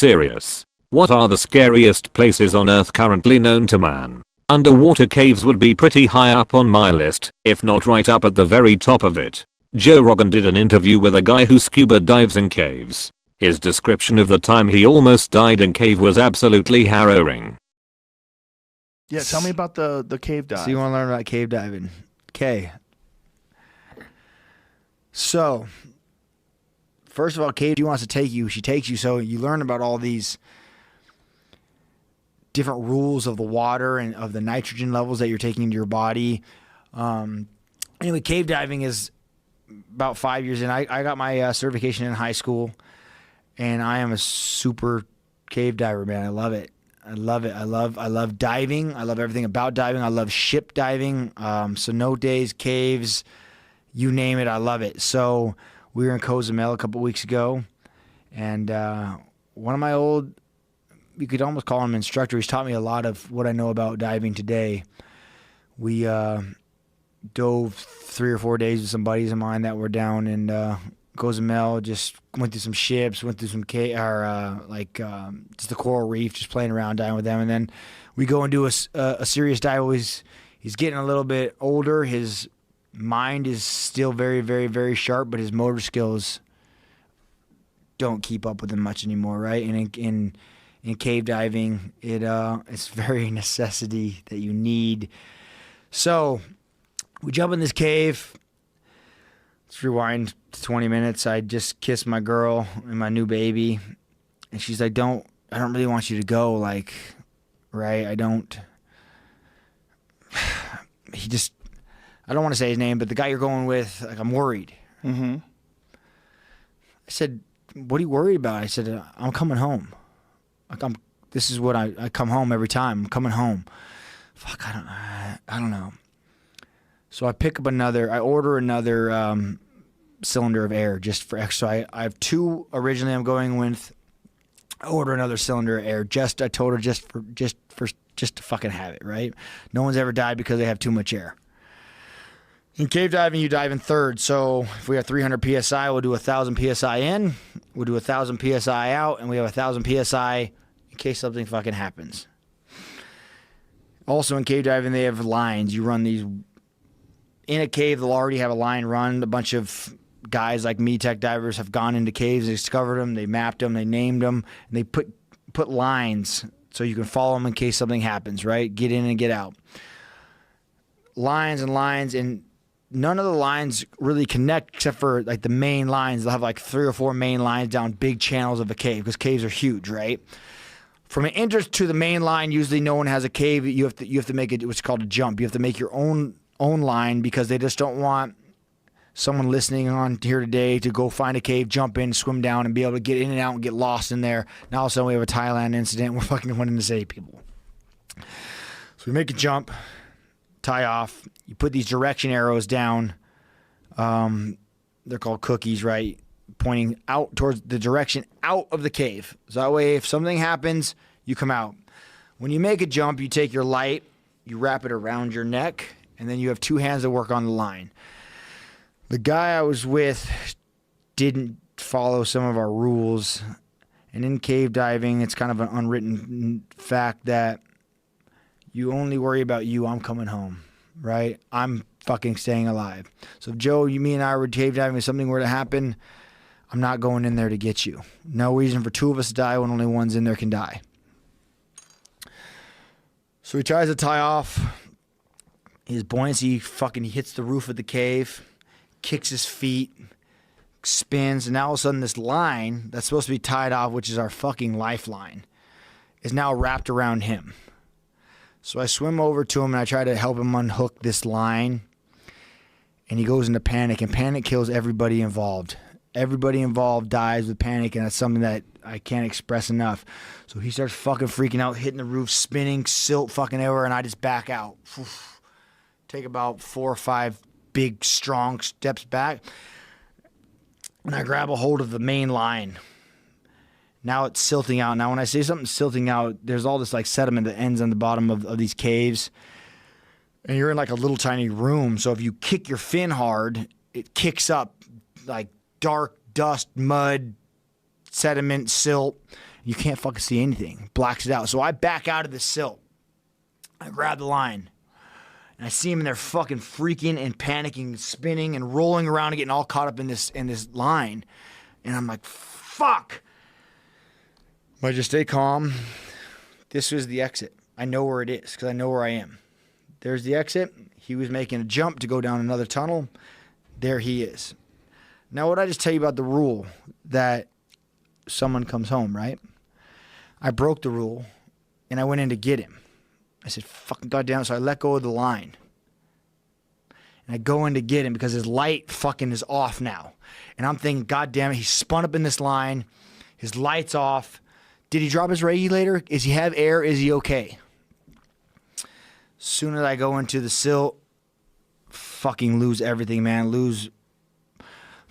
serious. What are the scariest places on Earth currently known to man? Underwater caves would be pretty high up on my list, if not right up at the very top of it. Joe Rogan did an interview with a guy who scuba dives in caves. His description of the time he almost died in cave was absolutely harrowing. Yeah, tell me about the cave dive. So you want to learn about cave diving? Okay. So, first of all, Katie wants to take you. She takes you, so you learn about all these different rules of the water and of the nitrogen levels that you're taking into your body. Anyway, cave diving is about 5 years in. I got my certification in high school, and I am a super cave diver, man. I love it. I love it. I love diving. I love everything about diving. I love ship diving. Cenote days, caves, you name it. I love it. So we were in Cozumel a couple weeks ago, and one of my old, you could almost call him instructor. He's taught me a lot of what I know about diving today. We dove 3 or 4 days with some buddies of mine that were down in Cozumel. Just went through some ships, went through some just the coral reef, just playing around, diving with them. And then we go and do a serious dive. He's getting a little bit older. His mind is still very, very, very sharp, but his motor skills don't keep up with him much anymore, right? And in cave diving, it's very necessity that you need. So we jump in this cave. Let's rewind to 20 minutes. I just kissed my girl and my new baby, and she's like, I don't really want you to go, like, right? I don't want to say his name, but the guy you're going with, like, I'm worried. Mm-hmm. I said, what are you worried about? I said, I'm coming home. Like, this is what I come home every time. I'm coming home. Fuck, I don't know. So I order another cylinder of air just for extra. I have 2 originally I'm going with. I order another cylinder of air. I told her just to fucking have it, right? No one's ever died because they have too much air. In cave diving, you dive in thirds. So if we have 300 PSI, we'll do 1,000 PSI in. We'll do 1,000 PSI out, and we have 1,000 PSI in case something fucking happens. Also in cave diving, they have lines. You run these. In a cave, they'll already have a line run. A bunch of guys like me, tech divers, have gone into caves, they discovered them, they mapped them, they named them, and they put lines so you can follow them in case something happens, right? Get in and get out. Lines and lines, and none of the lines really connect except for like the main lines. They'll have like 3 or 4 main lines down big channels of a cave because caves are huge, right? From an entrance to the main line, usually no one has a cave. You have to make it what's called a jump. You have to make your own line because they just don't want someone listening on here today to go find a cave, jump in, swim down, and be able to get in and out and get lost in there. Now all of a sudden we have a Thailand incident. We're fucking wanting to save people. So we make a jump, tie off. You put these direction arrows down. They're called cookies, right? Pointing out towards the direction out of the cave. So that way if something happens, you come out. When you make a jump, you take your light, you wrap it around your neck, and then you have 2 hands that work on the line. The guy I was with didn't follow some of our rules. And in cave diving, it's kind of an unwritten fact that you only worry about you. I'm coming home, right? I'm fucking staying alive. So if Joe, me and I were cave diving, if something were to happen, I'm not going in there to get you. No reason for 2 of us to die when only one's in there can die. So he tries to tie off. His buoyancy he hits the roof of the cave, kicks his feet, spins, and now all of a sudden this line that's supposed to be tied off, which is our fucking lifeline, is now wrapped around him. So I swim over to him and I try to help him unhook this line, and he goes into panic, and panic kills everybody involved. Everybody involved dies with panic, and that's something that I can't express enough. So he starts fucking freaking out, hitting the roof, spinning, silt fucking everywhere, and I just back out. Take about 4 or 5 big, strong steps back, and I grab a hold of the main line. Now it's silting out. Now when I say something's silting out, there's all this like sediment that ends on the bottom of these caves, and you're in like a little tiny room. So if you kick your fin hard, it kicks up like dark dust, mud, sediment, silt, You can't fucking see anything. Blacks it out. So I back out of the silt. I grab the line. And I see them, and they're fucking freaking and panicking, spinning and rolling around and getting all caught up in this line. And I'm like, fuck. But I just stay calm. This was the exit. I know where it is because I know where I am. There's the exit. He was making a jump to go down another tunnel. There he is. Now, what I just tell you about the rule that someone comes home, right? I broke the rule, and I went in to get him. I said, fucking goddamn. So I let go of the line. And I go in to get him because his light fucking is off now. And I'm thinking, goddamn it, he's spun up in this line. His light's off. Did he drop his regulator? Does he have air? Is he okay? Soon as I go into the silt, fucking lose everything, man. Lose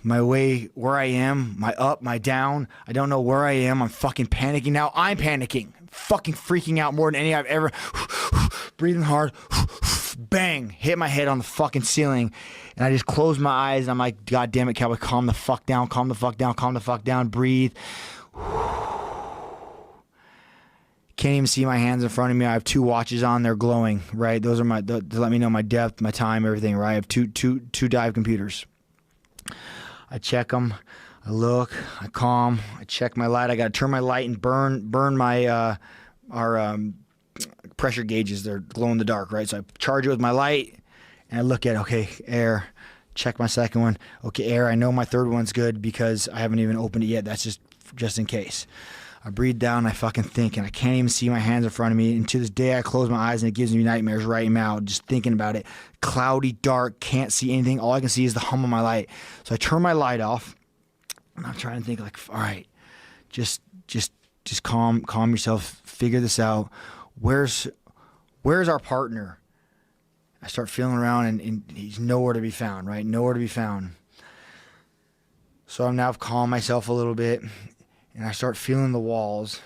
my way, where I am, my up, my down. I don't know where I am. I'm fucking panicking now. I'm panicking. Fucking freaking out more than any I've ever. Breathing hard. Bang. Hit my head on the fucking ceiling. And I just close my eyes. And I'm like, God damn it, Cowboy. Calm the fuck down. Calm the fuck down. Calm the fuck down. Breathe. Can't even see my hands in front of me. I have 2 watches on. They're glowing, right? Those are to let me know my depth, my time, everything, right? I have two dive computers. I check them. I look. I calm. I check my light. I got to turn my light and burn my our pressure gauges. They're glow in the dark, right? So I charge it with my light, and I look at, okay, air. Check my second one. Okay, air. I know my third one's good because I haven't even opened it yet. That's just in case. I breathe down, I fucking think, and I can't even see my hands in front of me. And to this day, I close my eyes, and it gives me nightmares right now, just thinking about it. Cloudy, dark, can't see anything. All I can see is the hum of my light. So I turn my light off, and I'm trying to think, like, all right, just calm yourself. Figure this out. Where's our partner? I start feeling around, and he's nowhere to be found, right? Nowhere to be found. So I'm now calm myself a little bit. And I start feeling the walls,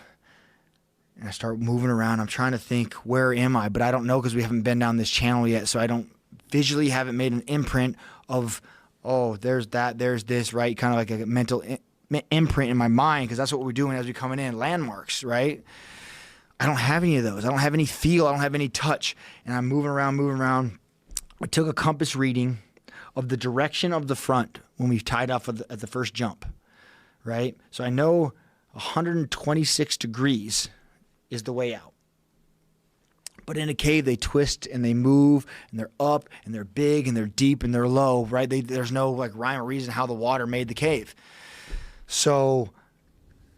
and I start moving around. I'm trying to think, where am I? But I don't know because we haven't been down this channel yet, so I don't visually haven't made an imprint of, oh, there's that, there's this, right? Kind of like a mental imprint in my mind because that's what we're doing as we're coming in, landmarks, right? I don't have any of those. I don't have any feel. I don't have any touch. And I'm moving around. I took a compass reading of the direction of the front when we tied off at the first jump. Right? So I know 126 degrees is the way out. But in a cave, they twist and they move and they're up and they're big and they're deep and they're low, right? There's no like rhyme or reason how the water made the cave. So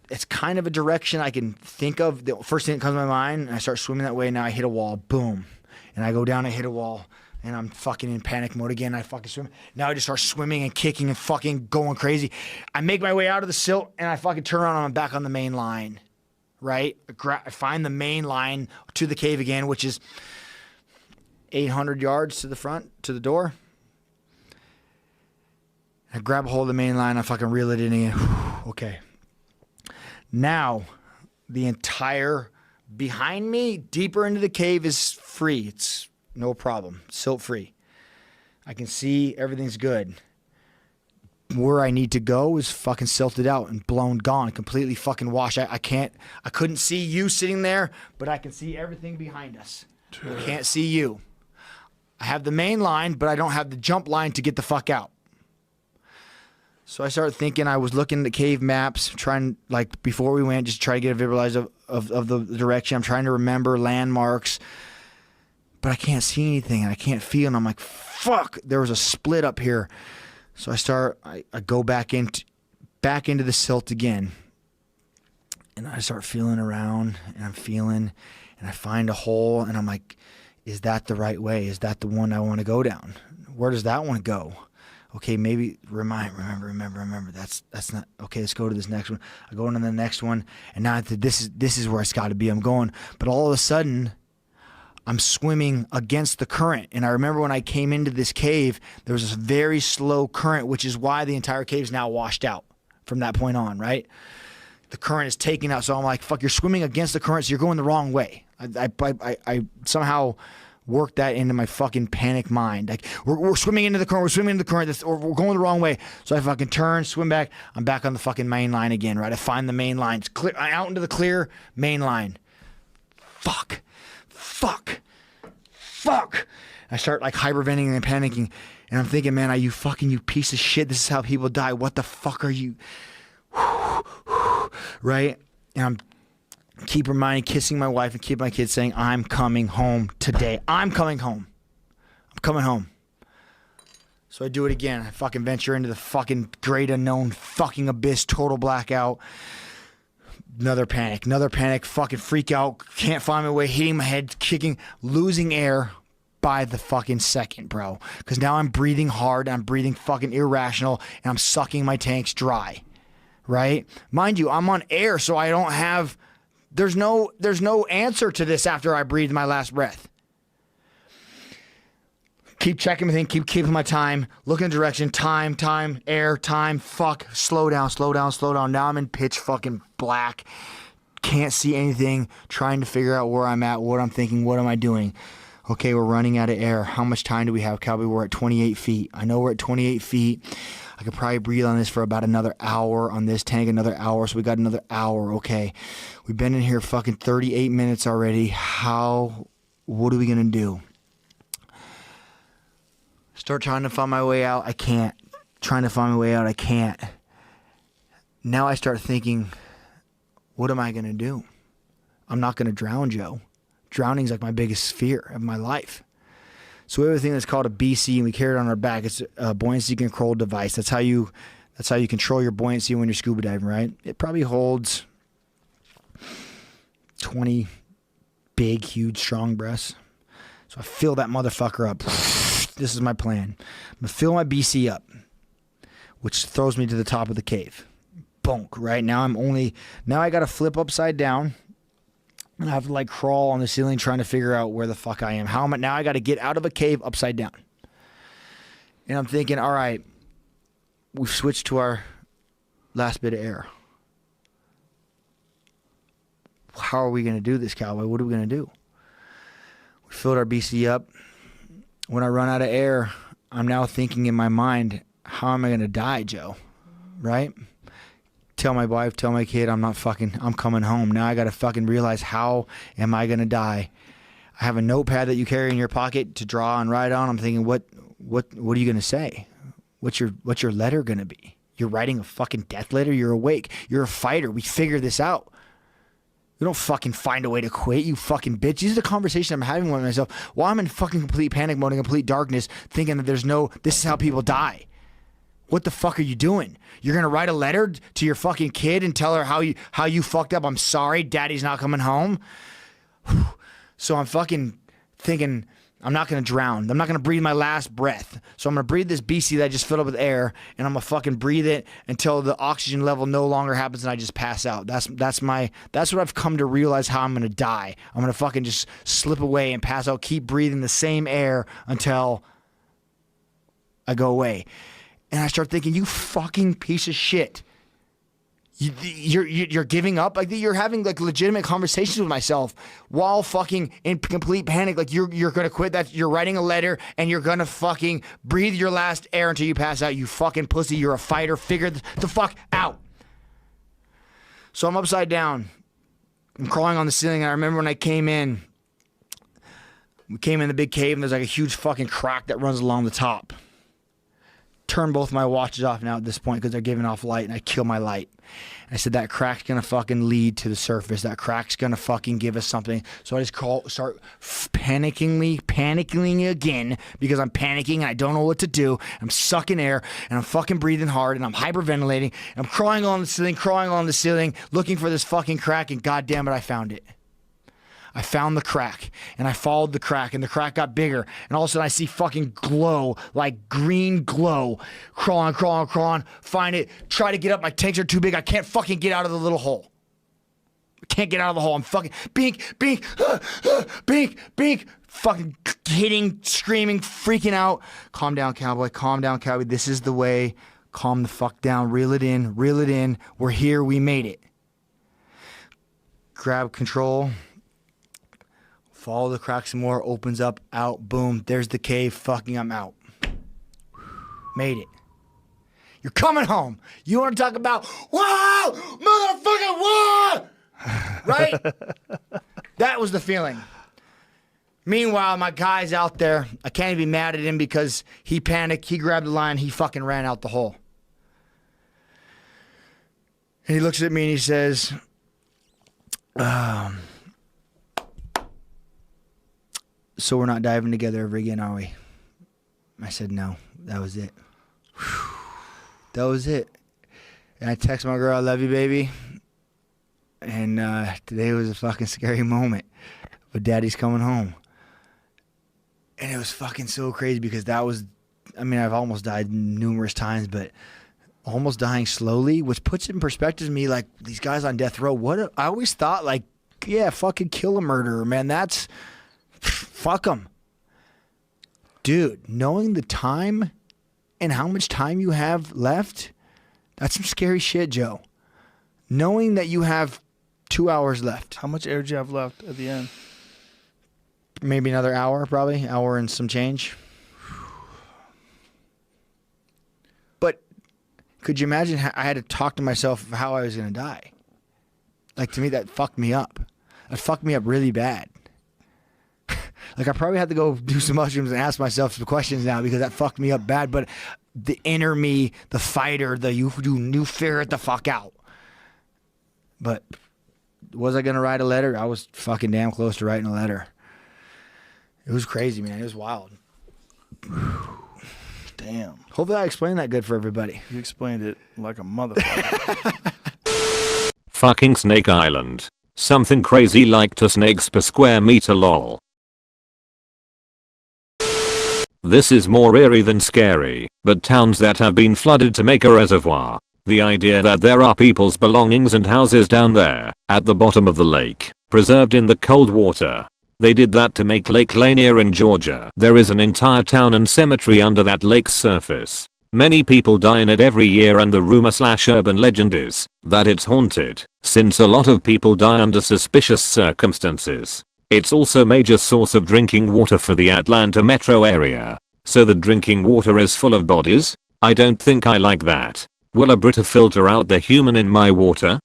it's kind of a direction I can think of. The first thing that comes to my mind, and I start swimming that way. Now I hit a wall, boom. And I go down, I hit a wall. And I'm fucking in panic mode again. I fucking swim. Now I just start swimming and kicking and fucking going crazy. I make my way out of the silt and I fucking turn around and I'm back on the main line. Right? I find the main line to the cave again, which is 800 yards to the front, to the door. I grab a hold of the main line. I fucking reel it in again. Okay. Now, the entire behind me, deeper into the cave is free. It's no problem. Silt free. I can see everything's good. Where I need to go is fucking silted out and blown, gone, completely fucking washed. I couldn't see you sitting there, but I can see everything behind us. I can't see you. I have the main line, but I don't have the jump line to get the fuck out. So I started thinking, I was looking at the cave maps, trying, like, before we went, just try to get a visualize of the direction. I'm trying to remember landmarks. But I can't see anything and I can't feel. And I'm like, fuck, there was a split up here. So I go back into the silt again. And I start feeling around and I'm feeling and I find a hole and I'm like, is that the right way? Is that the one I want to go down? Where does that one go? Okay, maybe remember. That's not okay. Let's go to this next one. I go into the next one, and now this is where it's got to be. I'm going, but all of a sudden, I'm swimming against the current. And I remember when I came into this cave, there was this very slow current, which is why the entire cave is now washed out from that point on, right? The current is taking out. So I'm like, fuck, you're swimming against the current, so you're going the wrong way. I somehow work that into my fucking panic mind. Like, we're swimming into the current, or we're going the wrong way. So I fucking turn, swim back. I'm back on the fucking main line again, right? I find the main line. It's clear, out into the clear main line. Fuck. I start like hyperventilating and panicking. And I'm thinking, man, you piece of shit. This is how people die. What the fuck are you? Right? And I'm keep reminding, kissing my wife and keep my kids saying, I'm coming home today. I'm coming home. So I do it again. I fucking venture into the fucking great unknown fucking abyss, total blackout. Another panic, fucking freak out. Can't find my way, hitting my head, kicking, losing air by the fucking second, bro. Because now I'm breathing hard, I'm breathing fucking irrational, and I'm sucking my tanks dry. Right? Mind you, I'm on air, so I don't have... There's no answer to this after I breathe my last breath. Keep checking my thing, keep keeping my time, looking in the direction, time, air, time, fuck, slow down. Now I'm in pitch fucking black. Can't see anything, trying to figure out where I'm at, what I'm thinking, what am I doing? Okay, we're running out of air. How much time do we have, Cowboy? We're at 28 feet. I know we're at 28 feet. I could probably breathe on this for about another hour, on this tank, another hour. So we got another hour. Okay. We've been in here fucking 38 minutes already. What are we going to do? Start trying to find my way out. I can't. I can't. Now I start thinking, what am I going to do? I'm not going to drown, Joe. Drowning's like my biggest fear of my life. So we have a thing that's called a BC, and we carry it on our back. It's a buoyancy control device. That's how you control your buoyancy when you're scuba diving, right? It probably holds 20 big, huge, strong breaths. So I fill that motherfucker up. This is my plan. I'm gonna fill my BC up, which throws me to the top of the cave. Bonk. Right now I got to flip upside down. And I have to like crawl on the ceiling trying to figure out where the fuck I am. Now I got to get out of a cave upside down. And I'm thinking, all right, we've switched to our last bit of air. How are we going to do this, Cowboy? What are we going to do? We filled our BC up. When I run out of air, I'm now thinking in my mind, how am I going to die, Joe? Right? Tell my wife, tell my kid, I'm coming home. Now I got to fucking realize, how am I going to die? I have a notepad that you carry in your pocket to draw and write on. I'm thinking, what are you going to say? What's your letter going to be? You're writing a fucking death letter? You're awake. You're a fighter. We figured this out. You don't fucking find a way to quit, you fucking bitch. This is the conversation I'm having with myself while I'm in fucking complete panic mode and complete darkness, thinking that this is how people die. What the fuck are you doing? You're going to write a letter to your fucking kid and tell her how you fucked up? I'm sorry, daddy's not coming home. So I'm fucking thinking, I'm not going to drown. I'm not going to breathe my last breath. So I'm going to breathe this BC that I just filled up with air, and I'm going to fucking breathe it until the oxygen level no longer happens and I just pass out. That's what I've come to realize how I'm going to die. I'm going to fucking just slip away and pass out, keep breathing the same air until I go away. And I start thinking, you fucking piece of shit. You're giving up? Like, you're having like legitimate conversations with myself while fucking in complete panic. Like, you're gonna quit that. You're writing a letter and you're gonna fucking breathe your last air until you pass out. You fucking pussy. You're a fighter. Figure the fuck out. So I'm upside down. I'm crawling on the ceiling. And I remember when I came in, we came in the big cave and there's like a huge fucking crack that runs along the top. Turn both my watches off now at this point because they're giving off light, and I kill my light. And I said, that crack's gonna fucking lead to the surface. That crack's gonna fucking give us something. So I just start panicking again because I'm panicking and I don't know what to do. I'm sucking air and I'm fucking breathing hard and I'm hyperventilating. And I'm crawling on the ceiling, looking for this fucking crack, and goddamn it, I found it. I found the crack, and I followed the crack, and the crack got bigger, and all of a sudden I see fucking glow, like green glow, crawling, find it, try to get up, my tanks are too big, I can't fucking get out of the little hole. I can't get out of the hole, I'm fucking, bink, fucking hitting, screaming, freaking out. Calm down, Cowboy, this is the way, calm the fuck down, reel it in, we're here, we made it. Grab control. Follow the crack some more, opens up, out, boom. There's the cave, fucking I'm out. Made it. You're coming home. You want to talk about, whoa, motherfucking whoa, right? That was the feeling. Meanwhile, my guy's out there. I can't even be mad at him because he panicked. He grabbed the line. He fucking ran out the hole. And he looks at me and he says, so we're not diving together ever again, are we? I said, no, that was it. That was it. And I text my girl, I love you, baby. And today was a fucking scary moment. But daddy's coming home. And it was fucking so crazy because that was, I mean, I've almost died numerous times, but almost dying slowly, which puts it in perspective to me, like, these guys on death row, I always thought, like, yeah, fucking kill a murderer, man. That's, fuck them. Dude, knowing the time and how much time you have left, that's some scary shit, Joe. Knowing that you have 2 hours left. How much air do you have left at the end? Maybe another hour, probably. Hour and some change. But could you imagine I had to talk to myself of how I was going to die? Like, to me, that fucked me up. That fucked me up really bad. Like, I probably had to go do some mushrooms and ask myself some questions now because that fucked me up bad. But the inner me, the fighter, you figure it the fuck out. But was I going to write a letter? I was fucking damn close to writing a letter. It was crazy, man. It was wild. Damn. Hopefully I explained that good for everybody. You explained it like a motherfucker. Fucking Snake Island. Something crazy like 2 snakes per square meter lol. This is more eerie than scary, but towns that have been flooded to make a reservoir. The idea that there are people's belongings and houses down there, at the bottom of the lake, preserved in the cold water. They did that to make Lake Lanier in Georgia. There is an entire town and cemetery under that lake's surface. Many people die in it every year and the rumor/urban legend is that it's haunted, since a lot of people die under suspicious circumstances. It's also a major source of drinking water for the Atlanta metro area. So the drinking water is full of bodies? I don't think I like that. Will a Brita filter out the human in my water?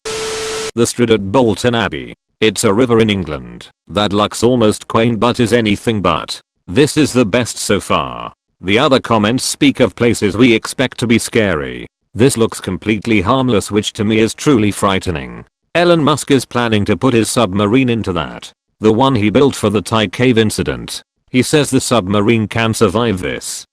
The Strid at Bolton Abbey. It's a river in England that looks almost quaint but is anything but. This is the best so far. The other comments speak of places we expect to be scary. This looks completely harmless, which to me is truly frightening. Elon Musk is planning to put his submarine into that. The one he built for the Thai cave incident. He says the submarine can survive this.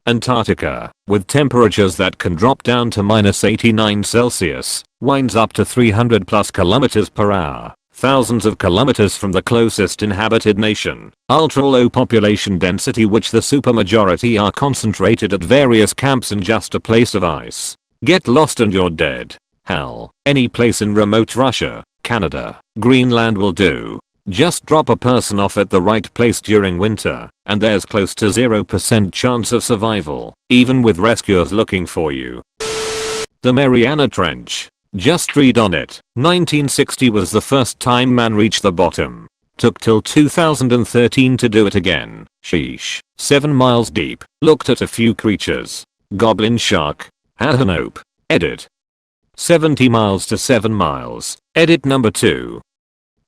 Antarctica, with temperatures that can drop down to -89°C, winds up to 300+ kilometers per hour, thousands of kilometers from the closest inhabited nation. Ultra low population density, which the supermajority are concentrated at various camps in just a place of ice. Get lost and you're dead. Hell, any place in remote Russia, Canada, Greenland will do. Just drop a person off at the right place during winter, and there's close to 0% chance of survival, even with rescuers looking for you. The Mariana Trench. Just read on it. 1960 was the first time man reached the bottom. Took till 2013 to do it again. Sheesh. 7 miles deep. Looked at a few creatures. Goblin shark. Had a nope. Edit. 70 miles to 7 miles. Edit number 2.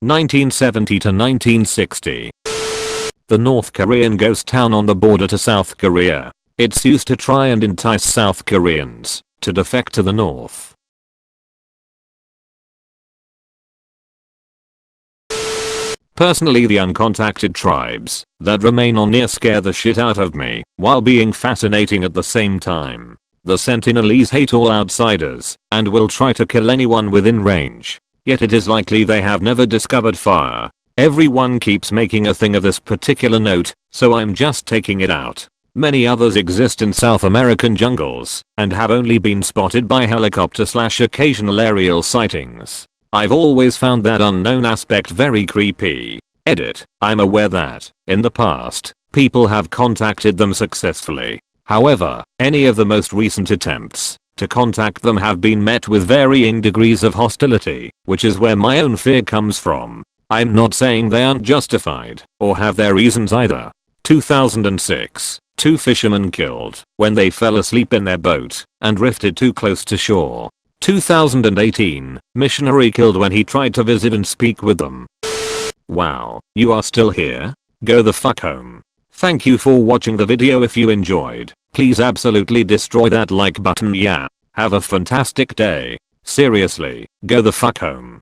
1970 to 1960. The North Korean ghost town on the border to South Korea. It's used to try and entice South Koreans to defect to the north. Personally, the uncontacted tribes that remain on near scare the shit out of me while being fascinating at the same time. The Sentinelese hate all outsiders and will try to kill anyone within range. Yet it is likely they have never discovered fire. Everyone keeps making a thing of this particular note, so I'm just taking it out. Many others exist in South American jungles and have only been spotted by helicopter/occasional aerial sightings. I've always found that unknown aspect very creepy. Edit. I'm aware that, in the past, people have contacted them successfully. However, any of the most recent attempts to contact them have been met with varying degrees of hostility, which is where my own fear comes from. I'm not saying they aren't justified, or have their reasons either. 2006, 2 fishermen killed when they fell asleep in their boat and drifted too close to shore. 2018, missionary killed when he tried to visit and speak with them. Wow, you are still here? Go the fuck home. Thank you for watching the video. If you enjoyed, please absolutely destroy that like button. Yeah. Have a fantastic day. Seriously, go the fuck home.